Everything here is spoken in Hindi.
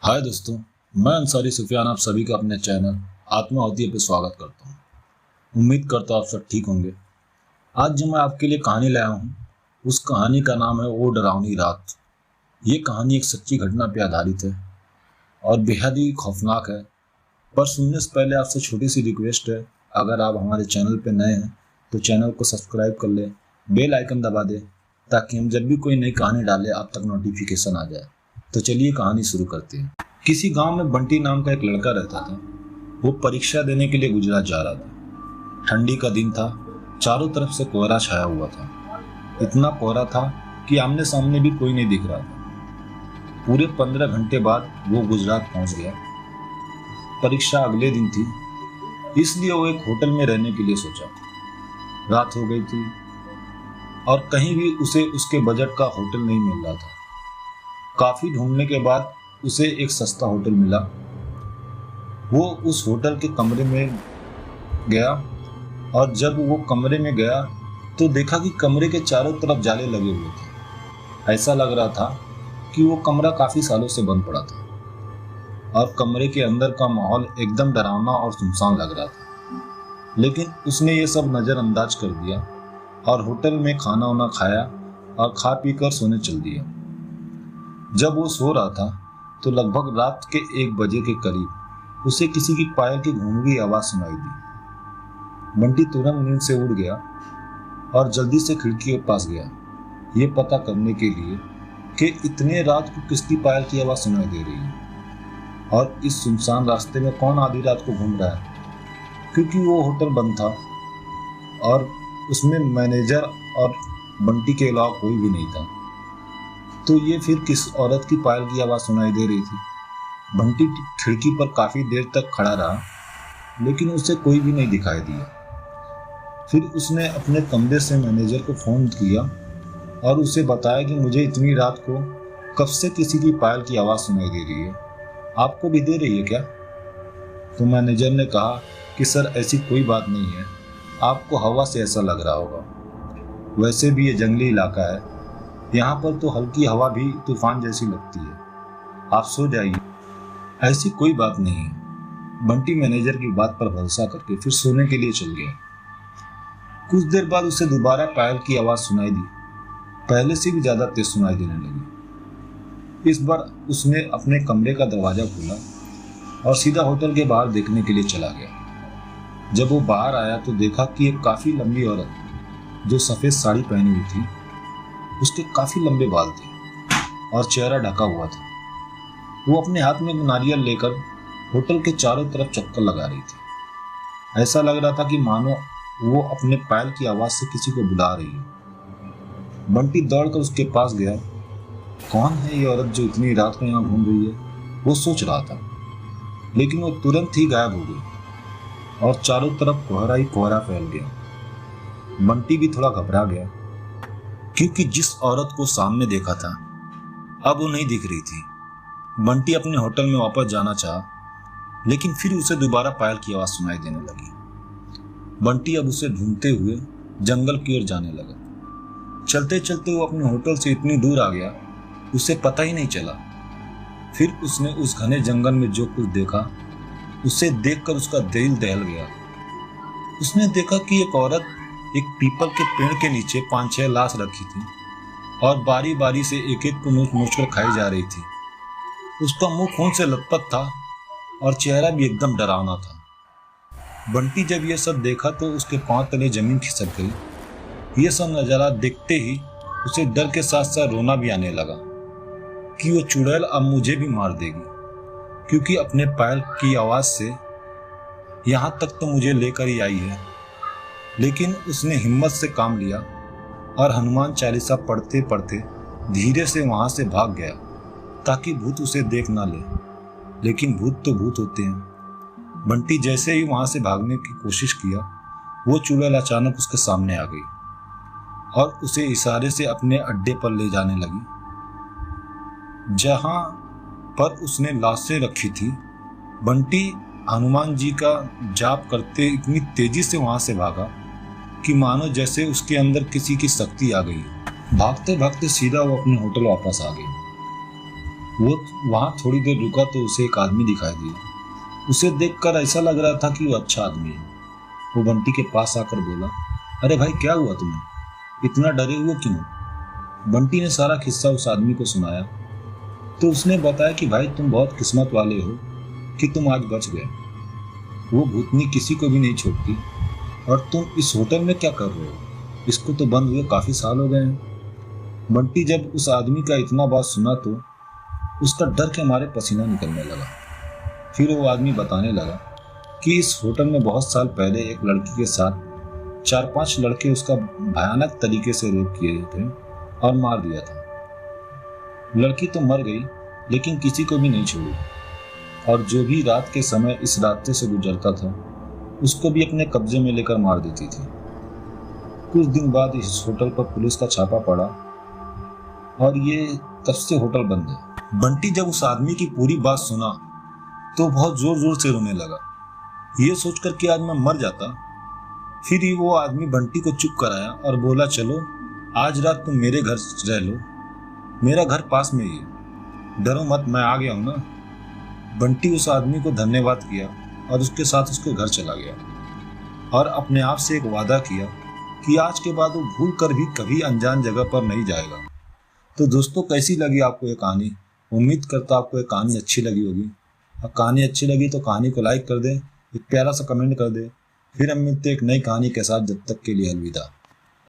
हाय दोस्तों, मैं अंसारी सुफियान आप सभी का अपने चैनल आत्माहुति पे स्वागत करता हूँ। उम्मीद करता हूँ आप सब ठीक होंगे। आज जो मैं आपके लिए कहानी लाया हूँ उस कहानी का नाम है वो डरावनी रात। ये कहानी एक सच्ची घटना पर आधारित है और बेहद ही खौफनाक है। पर सुनने से पहले आपसे छोटी सी रिक्वेस्ट है, अगर आप हमारे चैनल पर नए हैं तो चैनल को सब्सक्राइब कर लें, बेल आइकन दबा दें ताकि हम जब भी कोई नई कहानी डालें आप तक नोटिफिकेशन आ जाए। तो चलिए कहानी शुरू करते हैं। किसी गांव में बंटी नाम का एक लड़का रहता था। वो परीक्षा देने के लिए गुजरात जा रहा था। ठंडी का दिन था, चारों तरफ से कोहरा छाया हुआ था। इतना कोहरा था कि आमने सामने भी कोई नहीं दिख रहा था। पूरे 15 घंटे बाद वो गुजरात पहुंच गया। परीक्षा अगले दिन थी, इसलिए वो एक होटल में रहने के लिए सोचा। रात हो गई थी और कहीं भी उसे उसके बजट का होटल नहीं मिल रहा था। काफी ढूंढने के बाद उसे एक सस्ता होटल मिला। वो उस होटल के कमरे में गया और जब वो कमरे में गया तो देखा कि कमरे के चारों तरफ जाले लगे हुए थे। ऐसा लग रहा था कि वो कमरा काफी सालों से बंद पड़ा था और कमरे के अंदर का माहौल एकदम डरावना और सुनसान लग रहा था। लेकिन उसने ये सब नजरअंदाज कर दिया और होटल में खाना वाना खाया और खा पी कर सोने चल दिया। जब वो सो रहा था तो लगभग रात के 1 बजे के करीब उसे किसी की पायल की घूंघी आवाज सुनाई दी। बंटी तुरंत नींद से उठ गया और जल्दी से खिड़की के पास गया, ये पता करने के लिए कि इतने रात को किसकी पायल की आवाज सुनाई दे रही है और इस सुनसान रास्ते में कौन आधी रात को घूम रहा है। क्योंकि वो होटल बंद था और उसमें मैनेजर और बंटी के अलावा कोई भी नहीं था, तो ये फिर किस औरत की पायल की आवाज सुनाई दे रही थी। बंटी खिड़की पर काफी देर तक खड़ा रहा, लेकिन उसे कोई भी नहीं दिखाई दिया। फिर उसने अपने कमरे से मैनेजर को फोन किया और उसे बताया कि मुझे इतनी रात को कब से किसी की पायल की आवाज सुनाई दे रही है, आपको भी दे रही है क्या? तो मैनेजर ने कहा कि सर ऐसी कोई बात नहीं है, आपको हवा से ऐसा लग रहा होगा। वैसे भी ये जंगली इलाका है, यहाँ पर तो हल्की हवा भी तूफान जैसी लगती है, आप सो जाइए, ऐसी कोई बात नहीं है। बंटी मैनेजर की बात पर भरोसा करके फिर सोने के लिए चल गया। कुछ देर बाद उसे दोबारा पायल की आवाज सुनाई दी, पहले से भी ज्यादा तेज सुनाई देने लगी। इस बार उसने अपने कमरे का दरवाजा खोला और सीधा होटल के बाहर देखने के लिए चला गया। जब वो बाहर आया तो देखा कि एक काफी लंबी औरत जो सफेद साड़ी पहनी हुई थी, उसके काफी लंबे बाल थे और चेहरा ढका हुआ था। वो अपने हाथ में नारियल लेकर होटल के चारों तरफ चक्कर लगा रही थी। ऐसा लग रहा था कि मानो वो अपने पायल की आवाज से किसी को बुला रही है। बंटी दौड़कर उसके पास गया। कौन है ये औरत जो इतनी रात को यहाँ घूम रही है, वो सोच रहा था, लेकिन वो तुरंत ही गायब हो गई और चारों तरफ कोहरा ही कोहरा फैल गया। बंटी भी थोड़ा घबरा गया क्योंकि जिस औरत को सामने देखा था अब वो नहीं दिख रही थी। बंटी अपने होटल में वापस जाना चाहा, लेकिन फिर उसे दोबारा पायल की आवाज सुनाई देने लगी। बंटी अब उसे ढूंढते हुए जंगल की ओर जाने लगा। चलते चलते वो अपने होटल से इतनी दूर आ गया उसे पता ही नहीं चला। फिर उसने उस घने जंगल में जो कुछ देखा उसे देखकर उसका दिल दहल गया। उसने देखा कि एक औरत एक पीपल के पेड़ के नीचे 5-6 लाश रखी थी और बारी बारी से एक एक को नोच नोच कर खाई जा रही थी। उसका मुंह खून से लथपथ था और चेहरा भी एकदम डरावना था। बंटी जब यह सब देखा तो उसके पांव तले जमीन खिसक गई। यह सब नजारा देखते ही उसे डर के साथ साथ रोना भी आने लगा कि वो चुड़ैल अब मुझे भी मार देगी, क्योंकि अपने पायल की आवाज से यहाँ तक तो मुझे लेकर ही आई है। लेकिन उसने हिम्मत से काम लिया और हनुमान चालीसा पढ़ते पढ़ते धीरे से वहां से भाग गया ताकि भूत उसे देख ना ले। लेकिन भूत तो भूत होते हैं। बंटी जैसे ही वहां से भागने की कोशिश किया, वो चुड़ैल अचानक उसके सामने आ गई और उसे इशारे से अपने अड्डे पर ले जाने लगी, जहां पर उसने लाशें रखी थी। बंटी हनुमान जी का जाप करते इतनी तेजी से वहां से भागा कि मानो जैसे उसके अंदर किसी की शक्ति आ गई। भागते भागते सीधा वो अपने होटल वापस आ गई। वो वहाँ थोड़ी देर रुका तो उसे एक आदमी दिखाई दिया। उसे देखकर ऐसा लग रहा था कि वो अच्छा आदमी है। वो बंटी के पास आकर बोला, अरे भाई क्या हुआ तुम्हें, इतना डरे हुए क्यों? बंटी ने सारा किस्सा उस आदमी को सुनाया तो उसने बताया कि भाई तुम बहुत किस्मत वाले हो कि तुम आज बच गए। वो भूतनी किसी को भी नहीं छोड़ती और तुम इस होटल में क्या कर रहे हो? इसको तो बंद हुए काफी साल हो गए हैं। बंटी जब उस आदमी का इतना बात सुना तो उसका डर के मारे पसीना निकलने लगा। फिर वो आदमी बताने लगा कि इस होटल में बहुत साल पहले एक लड़की के साथ 4-5 लड़के उसका भयानक तरीके से रेप किए थे और मार दिया था। लड़की तो मर गई लेकिन किसी को भी नहीं छोड़ी और जो भी रात के समय इस रास्ते से गुजरता था उसको भी अपने कब्जे में लेकर मार देती थी। कुछ दिन बाद इस होटल पर पुलिस का छापा पड़ा और ये तब से होटल बंद है। बंटी जब उस आदमी की पूरी बात सुना तो बहुत जोर जोर से रोने लगा, ये सोचकर कि आज मैं मर जाता। फिर ही वो आदमी बंटी को चुप कराया और बोला, चलो आज रात तुम मेरे घर रह लो, मेरा घर पास में ही है, डरो मत, मैं आ गया हूं ना। बंटी उस आदमी को धन्यवाद किया और उसके साथ उसके घर चला गया और अपने आप से एक वादा किया कि आज के बाद वो भूल कर भी कभी अनजान जगह पर नहीं जाएगा। तो दोस्तों, कैसी लगी आपको ये कहानी? उम्मीद करता आपको ये कहानी अच्छी लगी होगी। और कहानी अच्छी लगी तो कहानी को लाइक कर दें, एक प्यारा सा कमेंट कर दें। फिर हम मिलते एक नई कहानी के साथ, जब तक के लिए अलविदा।